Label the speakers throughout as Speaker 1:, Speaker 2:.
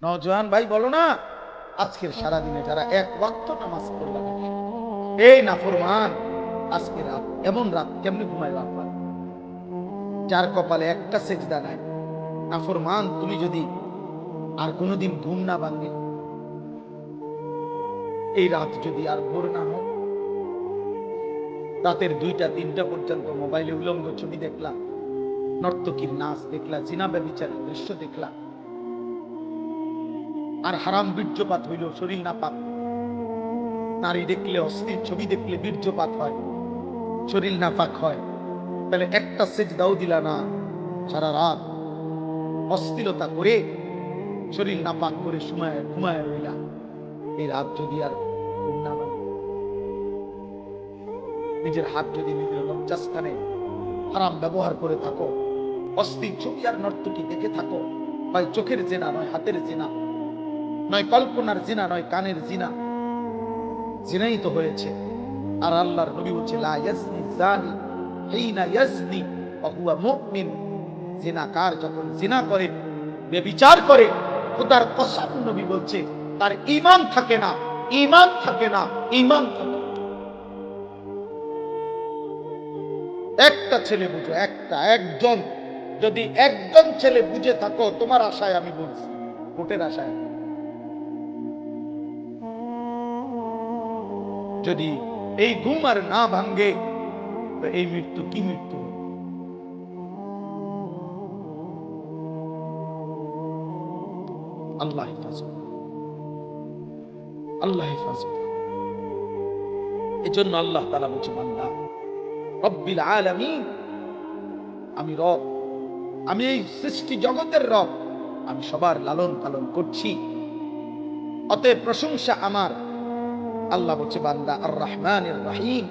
Speaker 1: নওজোয়ান ভাই বলো না, আজকের সারাদিনে যারা এক ওয়াক্ত নামাজ পড়লাম, এই নাফরমান, আজকে রাত এমন রাত কেমনে ঘুমাইবা? যার কপালে একটা সেজদা নাই। নাফরমান, তুমি যদি আর কোনোদিন ঘুম না ভাঙে, এই রাত যদি আর ভোর না হোক, রাতের 2টা 3টা পর্যন্ত মোবাইলে উলঙ্গ ছবি দেখলা, নর্তকীর নাচ দেখলা, জিনা ব্যভিচারের দৃশ্য দেখলা, আর হারাম বীর্যপাত হইল, শরীর না পাক। নারী দেখলে, অস্থির ছবি দেখলে বীর্যপাত হয়, শরীর না পাক হয়। তাহলে একটা সেজদাও দিলা না, সারা রাত অস্থিরতা করে শরীর না পাক করে ঘুমায় রইলা। এই রাত যদি আর ঘুম না ভাঙে, নিজের হাত যদি নিজের লজ্জাস্থানে হারাম ব্যবহার করে থাকো, অস্থির ছবি আর নর্তকী দেখে থাকো, হয় চোখের জেনা, নয় হাতের জেনা, নয় কল্পনার জিনা, নয় কানের জিনা, জিনাই তো হয়েছে। আর আল্লাহর নবী বলছে, লা ইয়াজনি জানি হিনা ইয়াজনি ওয়া হুয়া মুমিন। জিনাকার যখন জিনা করে, ব্যভিচার করে, খোদার কসম নবী বলছে তার ঈমান থাকে না, ঈমান থাকে না, ঈমান থাকে না। একটা ছেলে বুঝো, একজন, যদি একজন ছেলে বুঝে থাকো, তোমার আশায় আমি বলছি, ভোটের আশায়, যদি এই ঘুম আর না ভাঙ্গে, তো এই মৃত্যু কি মৃত্যু? আল্লাহ হেফাজত, আল্লাহ হেফাজত। এই জন্য আল্লাহ তাআলা বলছে, বান্দা, রব্বিল আলামিন, আমি রব, আমি এই সৃষ্টি জগতের রব, আমি সবার লালন পালন করছি, অতএব প্রশংসা আমার। আল্লাহ বলছে, বান্দা, আর রহমানির রহিম।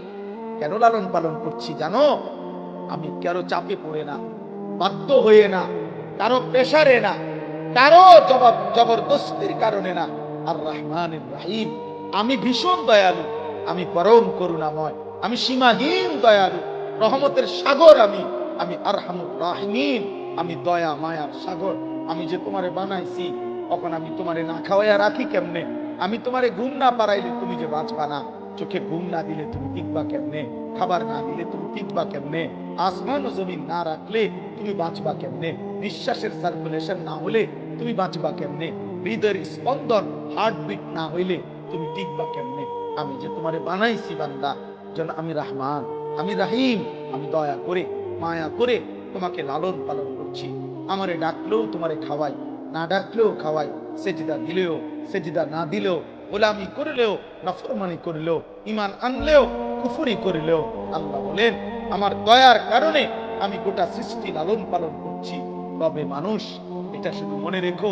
Speaker 1: কেন লালন পালন করছি জানো? আমি কারো চাপে পড়ে না, বাধ্য হয়ে না, কারো প্রেসারে না, কারো জবরদস্তির কারণে না। আর রহমানির রহিম, আমি ভীষণ দয়ালু, আমি পরম করুণাময়, আমি সীমাহীন দয়ালু, রহমতের সাগর আমি, আমি আরহামুর রাহিমিন, আমি দয়া মায়ার সাগর। আমি যে তোমারে বানাইছি, তখন আমি তোমারে না খাওয়াইয়া রাখি কেমনে? আমি তোমারে ঘুম না পারাইলে তুমি যে বাঁচবা না, চোখে ঘুম না দিলে তুমি টিকবা কেমনে? খাবার না দিলে তুমি টিকবা কেমনে? আসমান ও জমিন না রাখলে তুমি বাঁচবা কেমনে? নিঃশ্বাসের সার্কুলেশন না হলে তুমি বাঁচবা কেমনে? হৃদয়ের স্পন্দন, হার্টবিট না হইলে তুমি টিকবা কেমনে? আমি যে তোমারে বানাইছি বান্দা, যেন আমি রহমান, আমি রাহিম, আমি দয়া করে, মায়া করে তোমাকে লালন পালন করছি। আমারে ডাকলেও তোমারে খাওয়াই, না ডাকলেও খাওয়াই, সেজদা দিলেও, সেজদা না দিলেও, গোলামি করলেও, নাফরমানি করলেও, ঈমান আনলেও, কুফরি করলেও, আল্লাহ বলেন আমার দয়ার কারণে আমি গোটা সৃষ্টি লালন পালন করছি। তবে মানুষ, এটা শুধু মনে রেখো,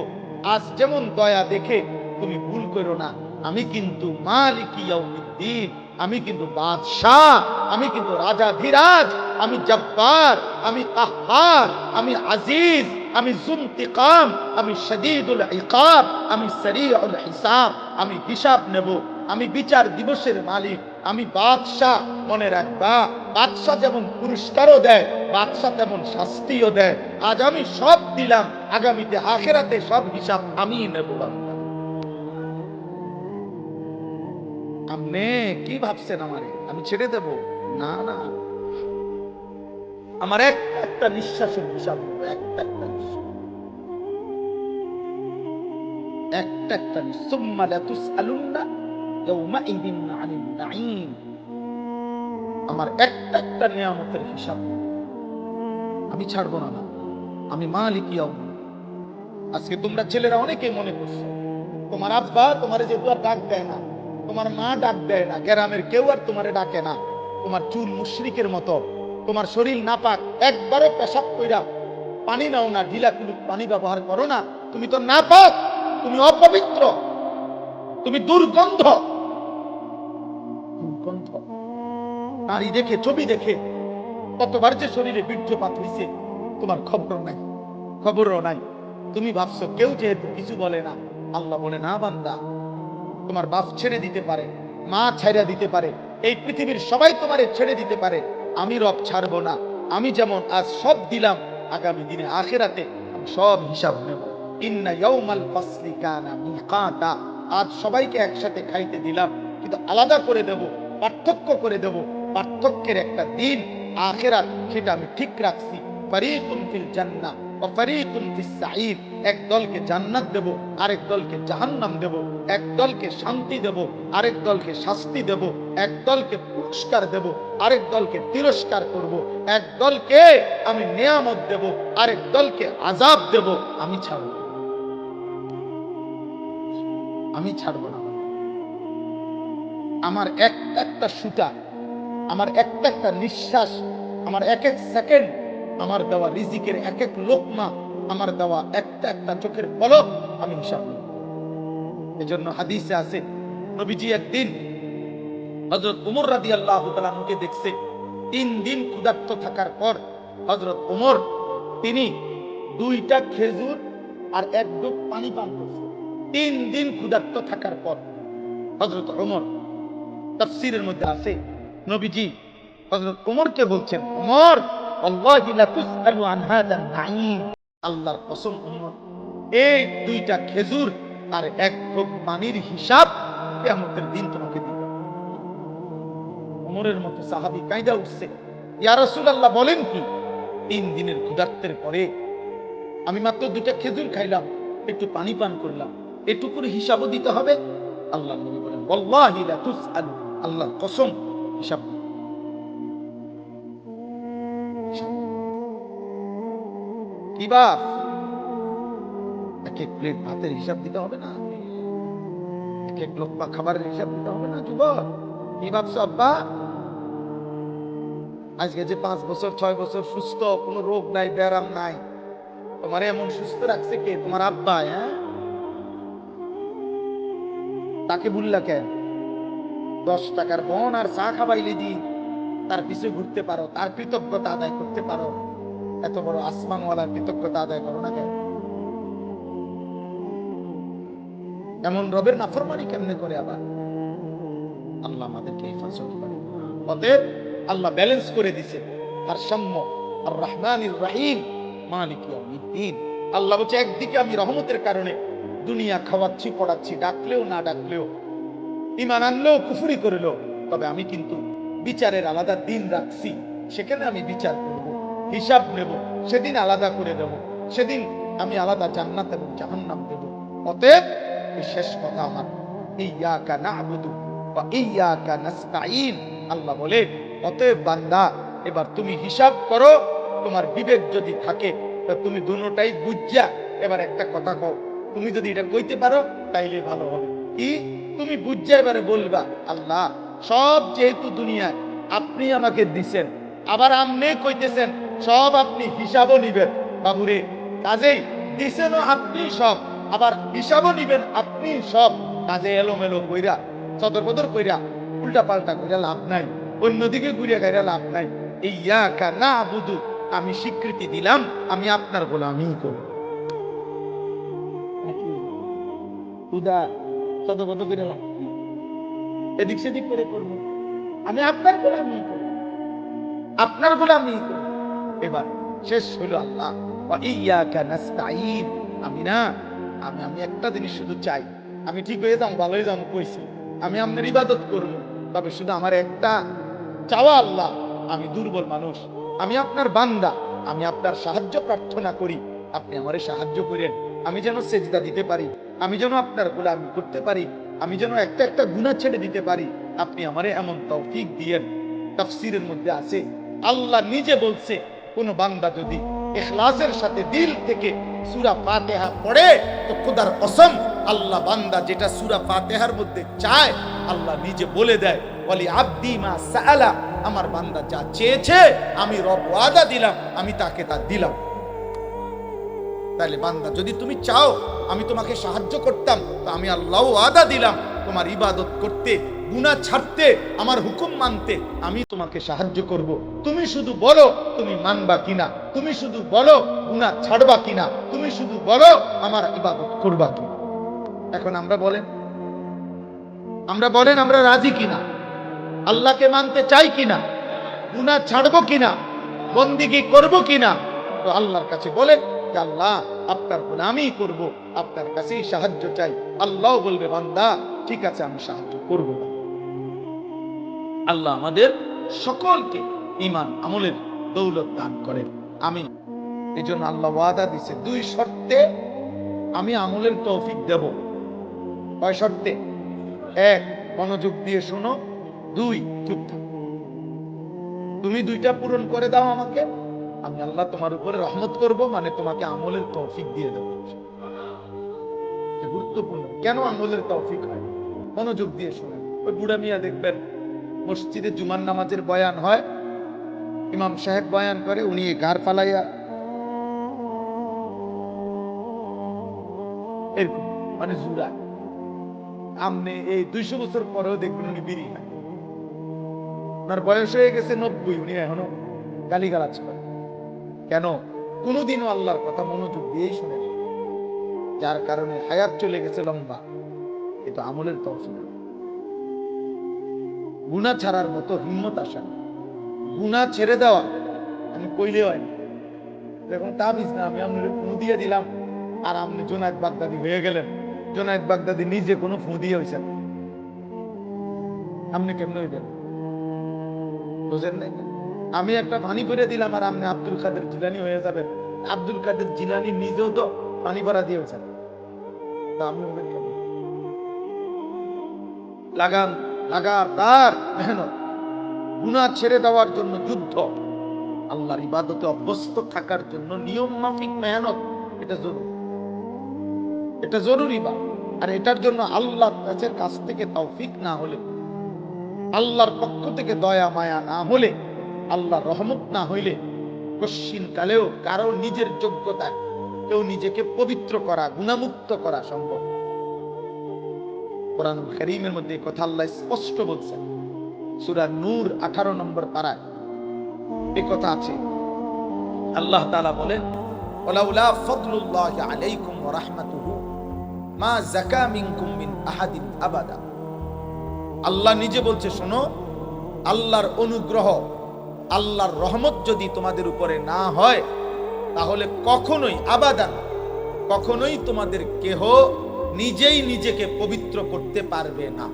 Speaker 1: আজ যেমন দয়া দেখে তুমি ভুল করো না, আমি কিন্তু মালিক ইয়াউমিদ্দিন, আমি কিন্তু বাদশাহ, আমি কিন্তু রাজাধিরাজ, আমি জব্বার, আমি কাহ্হার, আমি আজিজ, আমি যুনতিকাম, আমি শাদীদুল ইকাব, আমি সারিউল হিসাব। আমি হিসাব নেব, আমি বিচার দিবসের মালিক, আমি বাদশাহ। মনে রাখবা, বাদশাহ যেমন পুরস্কারও দেয়, বাদশাহ তেমন শাস্তিও দেয়। আজ আমি সব দিলাম, আগামীতে আখিরাতে সব হিসাব আমি নেব। আপনি কি ভাবছেন আমারে আমি ছেড়ে দেব? না না, আমার একটা একটা নিঃশ্বাসের হিসাব নেব, একটা একটা নিঃশ্বাস, একটা একটা নিঃশ্বাস। সুম্মা লাতুসআলুন্না ইয়াউমাইযিন আনিন নাঈম। আমার একটা একটা নিয়ামতের হিসাব আমি ছাড়বো না। আমি মালিক ইয়াউমিদ্দিন। আজকে তোমরা ছেলেরা অনেকে মনে করছো তোমার আব্বা তোমার যেহেতু আর ডাক দেয় না, তোমার মা ডাক দেয় না, গ্রামের কেউ আর তোমারে ডাকে না, তোমার চুল মুশরিকের মতো, তোমার শরীর নাপাক, একবারে পেশাব কইরা পানি নাও না, ঢিলা কুলুক পানি ব্যবহার করো না, তুমি তো নাপাক, তুমি অপবিত্র, তুমি দুর্গন্ধ, দুর্গন্ধ। নারী দেখে, ছবি দেখে কতবার যে শরীরে বীর্যপাত হইছে তোমার খবর নাই, খবরও নাই। তুমি ভাবছো কেউ যেহেতু কিছু বলে না, আল্লাহ বলে না বান্দা, তোমার বাপ ছেড়ে দিতে পারে, মা ছেড়ে দিতে পারে, এই পৃথিবীর সবাই তোমারে ছেড়ে দিতে পারে, আমি রব ছাড়বো না। আমি যেমন আজ সব দিলাম, আগামী দিনে আখিরাতে আমি সব হিসাব নেব। ইন্না ইয়াউমাল ফাসলি কানা মিকাতা, আজ সবাইকে একসাথে খাইতে দিলাম, কিন্তু আলাদা করে দেব, পার্থক্য করে দেব। পার্থক্যের একটা দিন আখিরাত, সেটা আমি ঠিক রাখছি। ফারিকুন ফিল জান্নাহ ওয়া ফারিকুন ফিস সাঈদ, এক দলকে জান্নাত দেব, আরেক দলকে জাহান্নাম দেব। এক দলকে শান্তি দেব, আরেক দলকে শাস্তি দেব। এক দলকে পুরস্কার দেব, আরেক দলকে তিরস্কার করব। এক দলকে আমি নিয়ামত দেব, আরেক দলকে আযাব দেব। আমি ছাড়ব, আমি ছাড়ব না। আমার একটা একটা সুতা, আমার একটা একটা নিঃশ্বাস, আমার এক এক সেকেন্ড, আমার দেওয়া রিজিকের এক এক লোকমা, আমার দেওয়া একটা একটা চোখের পলক আমি হিসাব নেব। এজন্য হাদিসে আছে, নবীজি একদিন হযরত ওমর রাদিয়াল্লাহু তাআলা আনহুকে দেখছে 3 দিন ক্ষুধার্ত থাকার পর হযরত ওমর তিনি 2টা খেজুর আর 1 ডুব পানি পান করছে। 3 দিন ক্ষুধার্ত থাকার পর হযরত ওমর, তাফসীরের মধ্যে আছে নবীজি হযরত ওমরকে বলছেন, ওমর আল্লাহি লা তুসআলু আন হাযা নাঈম, আল্লাহর কসম ওমর, এই 2টা খেজুর আর 1 ঢোক পানির হিসাব কিয়ামতের দিন তোমাকে দিবে। ওমরের মতো সাহাবী কাঁদা উঠছে, ইয়া রাসূলুল্লাহ বলেন কি? 3 দিনের ক্ষুধার্তের পরে আমি মাত্র 2টা খেজুর খাইলাম, একটু পানি পান করলাম, এটুকুর হিসাবও দিতে হবে? আল্লাহর নবী বলেন, ওয়াল্লাহি লা তুসআলু, আল্লাহর কসম হিসাব। কি বাপ, এক এক প্লেট ভাতের হিসাব দিতে হবে না? এক এক লোকমা খাবারের হিসাব দিতে হবে না? যুবক কি ভাবছো আব্বা? আজকে যে 5 বছর 6 বছর সুস্থ, কোনো রোগ নাই, ব্যারাম নাই, তোমার এমন সুস্থ রাখছে কে? তোমার আব্বা। হ্যাঁ, তাকে বললা কেন? 10 টাকার বন আর চা খাবাইলে দি তার পিছু ঘুরতে পারো, তার কৃতজ্ঞতা আদায় করতে পারো, এত বড় আসমানওয়ালার কৃতজ্ঞতা আদায় করো না কেন? এমন রবের নাফরমানি কেমনে করে আবার? আল্লাহ আমাদেরকে হেফাজত করে। অতএব আল্লাহ ব্যালেন্স করে দিছে ভারসাম্য। আর রহমানির রহিম মালিক ইয়াউমিদ্দিন, আল্লাহ বলছে একদিকে আমি রহমতের কারণে দুনিয়া খাওয়াচ্ছি, পড়াচ্ছি, ডাকলেও না ডাকলেও, ঈমান আনলেও কুফরি করলো, তবে আমি কিন্তু বিচারের আলাদা দিন রাখছি, সেখানে আমি বিচার করব, হিসাব নেব, সেদিন আলাদা করে দেব, সেদিন আমি আলাদা জান্নাত এবং জাহান্নাম দেব। অতএব এই শেষ কথা আমার, ইয়্যাকা না'বুদু ওয়া ইয়্যাকা নাস্তাঈন, আল্লাহ বলে অতএব বান্দা এবার তুমি হিসাব করো, তোমার বিবেক যদি থাকে তা তুমি দুটোটাই বুঝা এবার একটা কথা কও। তুমি যদি এটা কইতে পারো তাইলে ভালো হবে। কি? তুমি বুঝা এবারে বলবা, আল্লাহ সব যেহেতু দুনিয়ায় আপনি আমাকে দিছেন, আবার আপনি কইতেছেন সব আপনি হিসাবও নিবেন, বাবুরে কাজেই দিছেনও আপনি সব, আবার হিসাবও নিবেন আপনি সব, কাজে এলোমেলো কইরা সদর বদর কইরা উল্টা পাল্টা কইরা লাভ নাই, অন্যদিকে ঘুরে গাইরা লাভ নাই। ইয়্যাকা না'বুদু, আমি স্বীকৃতি দিলাম আমি আপনার গোলামি করব। খুদা সদর বদর কইরা লাভ কি? এদিক সেদিক করে করব, আমি আপনার গোলামি করব, আপনার গোলামি করব। এবার শেষ হলো আল্লাহ ওয়া ইয়্যাকা নাস্তাঈন, আমি না, আমি একটা জিনিস শুধু চাই, আমি ঠিক হয়ে যাম, ভালো হয়ে যাম কইছি, আমি আপনার ইবাদত করব, তবে শুধু আমার একটা চাওয়া, আল্লাহ আমি দুর্বল মানুষ, আমি আপনার বান্দা, আমি আপনার সাহায্য প্রার্থনা করি, আপনি আমারে সাহায্য করেন, আমি যেন সেজদা দিতে পারি, আমি যেন আপনার গোলামি করতে পারি, আমি যেন একটা একটা গুনাহ ছেড়ে দিতে পারি, আপনি আমারে এমন তৌফিক দিয়েন। তাফসীরের মধ্যে আছে আল্লাহ নিজে বলছে, কোন বান্দা যদি ইখলাসের সাথে দিল থেকে সূরা ফাতিহা পড়ে তো খোদার কসম আল্লাহ বান্দা যেটা সূরা ফাতিহার মধ্যে চায় আল্লাহ নিজে বলে দেয়, ওয়ালি আবদি মা সাআলা, আমার বান্দা যা চেয়েছে আমি রব ওয়াদা দিলাম, আমি তাকে তা দিলাম। তাহলে বান্দা যদি তুমি চাও আমি তোমাকে সাহায্য করতাম, তো আমি আল্লাহ ওয়াদা দিলাম তোমার ইবাদত করতে, গুনাহ ছাড়তে, আমার হুকুম মানতে, আমি তোমাকে সাহায্য করব। তুমি শুধু বলো তুমি মানবা কিনা, তুমি শুধু বলো গুনাহ ছাড়বা কিনা, তুমি শুধু বলো আমার ইবাদত করবা কিনা। এখন আমরা বলেন আমরা রাজি কিনা? আল্লাহকে মানতে চাই কিনা? গুনাহ ছাড়বো কিনা? বন্দেগী করব কিনা? তো আল্লাহর কাছে বলেন যে আল্লাহ আপনার গোলামি করব, আপনার কাছেই সাহায্য চাই। আল্লাহ বলবে বান্দা ঠিক আছে আমি সাহায্য করব। আল্লাহ আমাদের সকলকে ঈমান আমলের দৌলত দান করেন, আমিন। এই জন্য আল্লাহ ওয়াদা দিছে 2 শর্তে আমি আমলের তৌফিক দেব। কয় শর্তে? 1 মনোযোগ দিয়ে শোনো, 2 চুপ থাকো। তুমি 2টা পূরণ করে দাও আমাকে, আমি আল্লাহ তোমার উপরে রহমত করব, মানে তোমাকে আমলের তৌফিক দিয়ে দেব। গুরুত্বপূর্ণ। কেন আমলের তৌফিক হয়? মনোযোগ দিয়ে শোনেন। ওই বুড়া মিয়া দেখবেন মসজিদে জুমার নামাজের বয়ান হয়, ইমাম সাহেব বয়ান করে, উনি ঘাড় ফালাইয়া মানে জুড়া। আপনি এই 200 বছর পরেও দেখবেন উনি বিড়ি খায়। ওনার বয়স হয়ে গেছে 90, উনি এখনো গালিগালাজ করে। কেন? কোনোদিনও আল্লাহর কথা মনোযোগ দিয়েই শুনে, যার কারণে হায়াত চলে গেছে লম্বা। কিন্তু আমলের তৌফিক। গুনাহ ছাড়ার মতো হিম্মত আসা, গুনাহ ছেড়ে দেওয়া আমি কইলে হয় না। দেখুন তাবিজ না, আমি আপনার ফু দিয়ে দিলাম আর আপনি জুনায়েদ বাগদাদি হয়ে গেলেন। জুনায়েদ বাগদাদি নিজে কোনো ফু দিয়ে হয়েছেন, আপনি কেমন হইবেন? বুঝেন নাই? আমি একটা পানি ভরে দিলাম আর আপনি আব্দুল কাদের জিলানী হয়ে যাবেন। আব্দুল কাদের জিলানী নিজেও তো পানি ভরা দিয়ে হয়েছেন, তা আপনি হবেন কেমন? লাগান, লাগাতার মেহনত, গুনাহ ছেড়ে দেওয়ার জন্য যুদ্ধ, আল্লাহর ইবাদতে অভ্যস্ত থাকার জন্য নিয়ম মাফিক মেহনত, এটা জরুরি। এটা জরুরি বা আর এটার জন্য আল্লাহর কাছ থেকে তৌফিক না হলে, আল্লাহর পক্ষ থেকে দয়া মায়া না হলে, আল্লাহর রহমত না হইলে কশিন কালেও কারো নিজের যোগ্যতায় কেউ নিজেকে পবিত্র করা, গুনাহমুক্ত করা সম্ভব। কোরআনুল কারীমের মধ্যে এই কথা আল্লাহ স্পষ্ট বলছেন। সূরা নূর 18 নম্বর পারায় এই কথা আছে। আল্লাহ তাআলা বলেন, ওয়ালাউলা ফাদলুল্লাহি আলাইকুম ওয়া রাহমাতুহু মা যাকা মিনকুম মিন আহাদিন আবাদা। আল্লাহ নিজে বলছে, শোনো, আল্লাহর অনুগ্রহ, আল্লাহর রহমত যদি তোমাদের উপরে না হয়, তাহলে কখনোই আবাদান, কখনোই তোমাদের কেহ নিজেই নিজেকে পবিত্র করতে পারবে না।